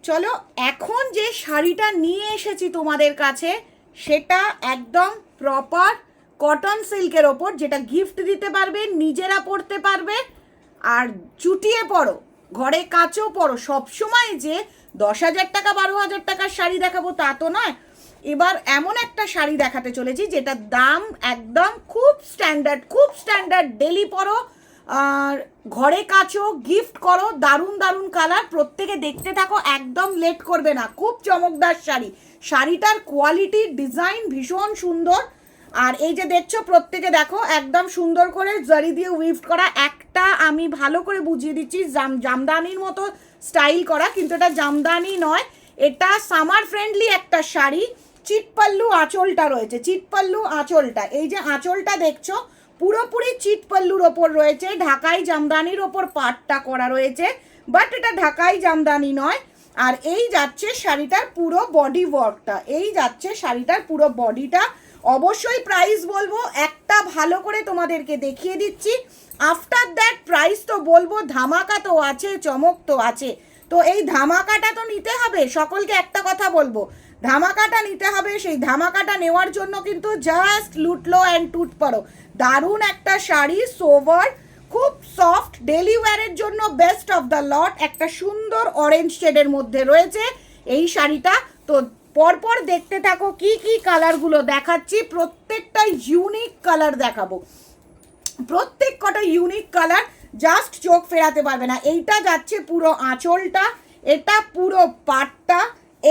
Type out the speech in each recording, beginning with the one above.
চলো এখন যে শাড়িটা নিয়ে এসেছি তোমাদের কাছে সেটা একদম প্রপার কটন সিল্কের ওপর, যেটা গিফট দিতে পারবে, নিজেরা পরতে পারবে, আর চুটিয়ে পরো, ঘরে কাচও পরো। সবসময় যে 10,000 টাকা 12,000 টাকার শাড়ি দেখাবো তা তো নয়। এবার এমন একটা শাড়ি দেখাতে চলেছি যেটার দাম একদম খুব স্ট্যান্ডার্ড, ডেলি পরো আর ঘরে কাচো, গিফট করো। দারুণ দারুণ কালার, প্রত্যেকে দেখতে থাকো, একদম লেট করবে না। খুব চমকদার শাড়ি, শাড়িটার কোয়ালিটি ডিজাইন ভীষণ সুন্দর। আর এই যে দেখছো, প্রত্যেকে দেখো একদম সুন্দর করে জারি দিয়ে উইভড করা। একটা আমি ভালো করে বুঝিয়ে দিচ্ছি, জামদানির মতো স্টাইল করা, কিন্তু এটা জামদানি নয়, এটা সামার ফ্রেন্ডলি একটা শাড়ি। চিটপাল্লু আঁচলটা রয়েছে, চিটপাল্লু আঁচলটা, এই যে আঁচলটা দেখছো পুরোপুরি চিটপাল্লুর ওপর রয়েছে, ঢাকাই জামদানির ওপর পাটটা করা রয়েছে, বাট এটা ঢাকাই জামদানি নয়। আর এই যাচ্ছে শাড়িটার পুরো বডি ওয়ার্কটা, এই যাচ্ছে শাড়িটার পুরো বডিটা। অবশ্যই প্রাইস বলবো, একটা ভালো করে তোমাদেরকে দেখিয়ে দিচ্ছি। আফটার দ্যাট প্রাইস তো বলবো, ধামাকা তো আছে, চমক তো আছে। তো এই ধামাকাটা তো নিতে হবে, সকলকে একটা কথা বলবো, ধামাকাটা নিতে হবে। সেই ধামাকাটা নেওয়ার জন্য কিন্তু জাস্ট লুটলো অ্যান্ড টুট পড়ো। দারুণ একটা শাড়ি, সোভার, খুব সফট, ডেলি ওয়্যারের জন্য বেস্ট অফ দ্য লট। একটা সুন্দর অরেঞ্জ শেডের মধ্যে রয়েছে এই শাড়িটা। তো পরপর দেখতে থাকো কি কি কালারগুলো দেখাচ্ছি, প্রত্যেকটা ইউনিক কালার দেখাবো, প্রত্যেক কটা ইউনিক কালার, জাস্ট চোখ ফেরাতে পারবে না। এইটা যাচ্ছে পুরো আঁচলটা, এটা পুরো পাটটা,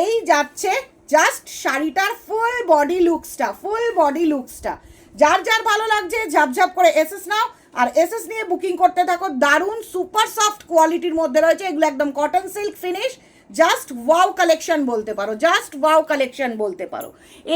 এই যাচ্ছে জাস্ট শাড়িটার ফুল বডি লুকসটা। যার যার ভালো লাগছে ঝাপঝাপ করে এসএস নাও আর এসএস নিয়ে বুকিং করতে থাকো। দারুণ সুপার সফট কোয়ালিটির মধ্যে রয়েছে এগুলো, একদম cotton silk finish, just wow collection বলতে পারো, জাস্ট ওয়াও কালেকশন বলতে পারো।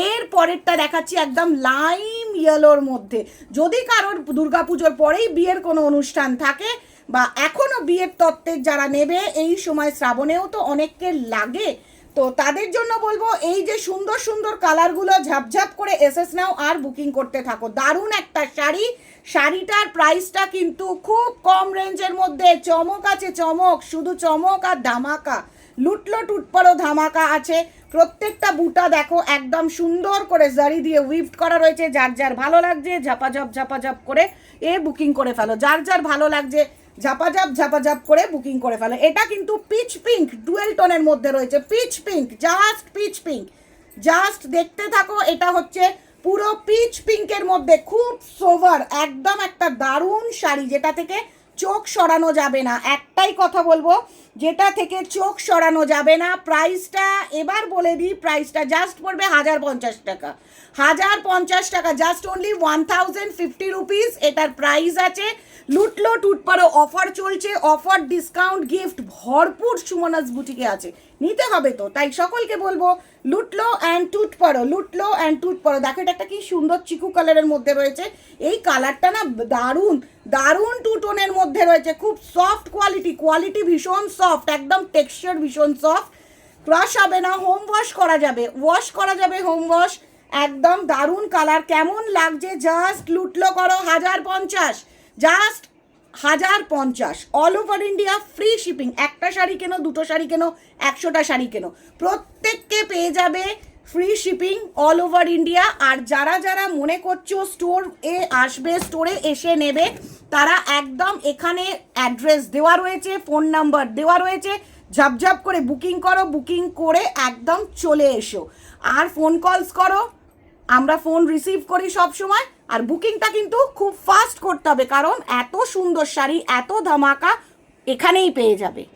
এর পরেরটা দেখাচ্ছি একদম লাইম ইয়েলোর মধ্যে। যদি কারোর দুর্গাপুজোর পরেই বিয়ের কোনো অনুষ্ঠান থাকে বা এখনও বিয়ের তত্ত্বের যারা নেবে, এই সময় শ্রাবণেও তো অনেককে লাগে, তো তাদের জন্য বলবো এই যে সুন্দর সুন্দর কালারগুলো ঝাপঝাপ করে এসএস নাও আর বুকিং করতে থাকো। দারুণ একটা শাড়ি, শাড়িটার প্রাইসটা কিন্তু খুব কম রেঞ্জের মধ্যে, চমক আছে চমক, শুধু চমক আর ধামাকা, লুটলো টুটপাড়ো ধামাকা আছে। প্রত্যেকটা বুটা দেখো একদম সুন্দর করে জারি দিয়ে উইভড করা রয়েছে। যার যার ভালো লাগছে ঝাপাঝাপ করে বুকিং করে ফেলো, যার যার ভালো লাগছে ঝাপাঝাপ করে বুকিং করে ফেলো। এটা কিন্তু পিচ পিঙ্ক ডুয়েল টোনের মধ্যে রয়েছে, পিচ পিঙ্ক, জাস্ট দেখতে থাকো। এটা হচ্ছে পুরো পিচ পিঙ্কের মধ্যে, খুব সোভার, একদম একটা দারুণ শাড়ি, যেটা থেকে চোখ সরানো যাবে না। একটাই কথা বলবো, যেটা থেকে চোখ সরানো যাবে না। প্রাইসটা এবার বলে দিই, প্রাইসটা জাস্ট পড়বে 1050 টাকা, 1050 টাকা, জাস্ট অনলি 1050 রুপিস এটার প্রাইস আছে। লুটলো টুটপাড়ো অফার চলছে, অফার ডিসকাউন্ট গিফট ভরপুর সুমনাস বুটিকে আছে, নিতে হবে তো। তাই সকলকে বলবো লুটলো অ্যান্ড টুটপাড়ো, লুটলো অ্যান্ড টুটপাড়ো। দেখো এটা একটা কি সুন্দর চিকু কালারের মধ্যে রয়েছে, এই কালারটা না দারুণ টু টোনের মধ্যে রয়েছে, খুব সফট কোয়ালিটি ভীষণ সফট, একদম টেক্সচার ভীষণ সফট, ক্রাশ হবে না, হোম ওয়াশ করা যাবে হোম ওয়াশ, একদম দারুণ কালার। কেমন লাগছে জাস্ট লুটলো করো, 1050, just 1050, all over India free shipping. একটা শাড়ি কেনো, দুটো শাড়ি কেনো, 100টা শাড়ি কেনো, প্রত্যেককে পেয়ে যাবে free shipping all over India. আর যারা যারা মনে করছো স্টোর এ আসবে, স্টোরে এসে নেবে, তারা একদম এখানে অ্যাড্রেস দেওয়া রয়েছে, ফোন নাম্বার দেওয়া রয়েছে, ঝাপঝাপ করে বুকিং করো, বুকিং করে একদম চলে এসো। আর ফোন কলস করো, আমরা ফোন রিসিভ করি সব সময়। আর বুকিংটা কিন্তু খুব ফাস্ট করতে হবে, কারণ এত সুন্দর শাড়ি, এত ধামাকা এখানেই পেয়ে যাবে।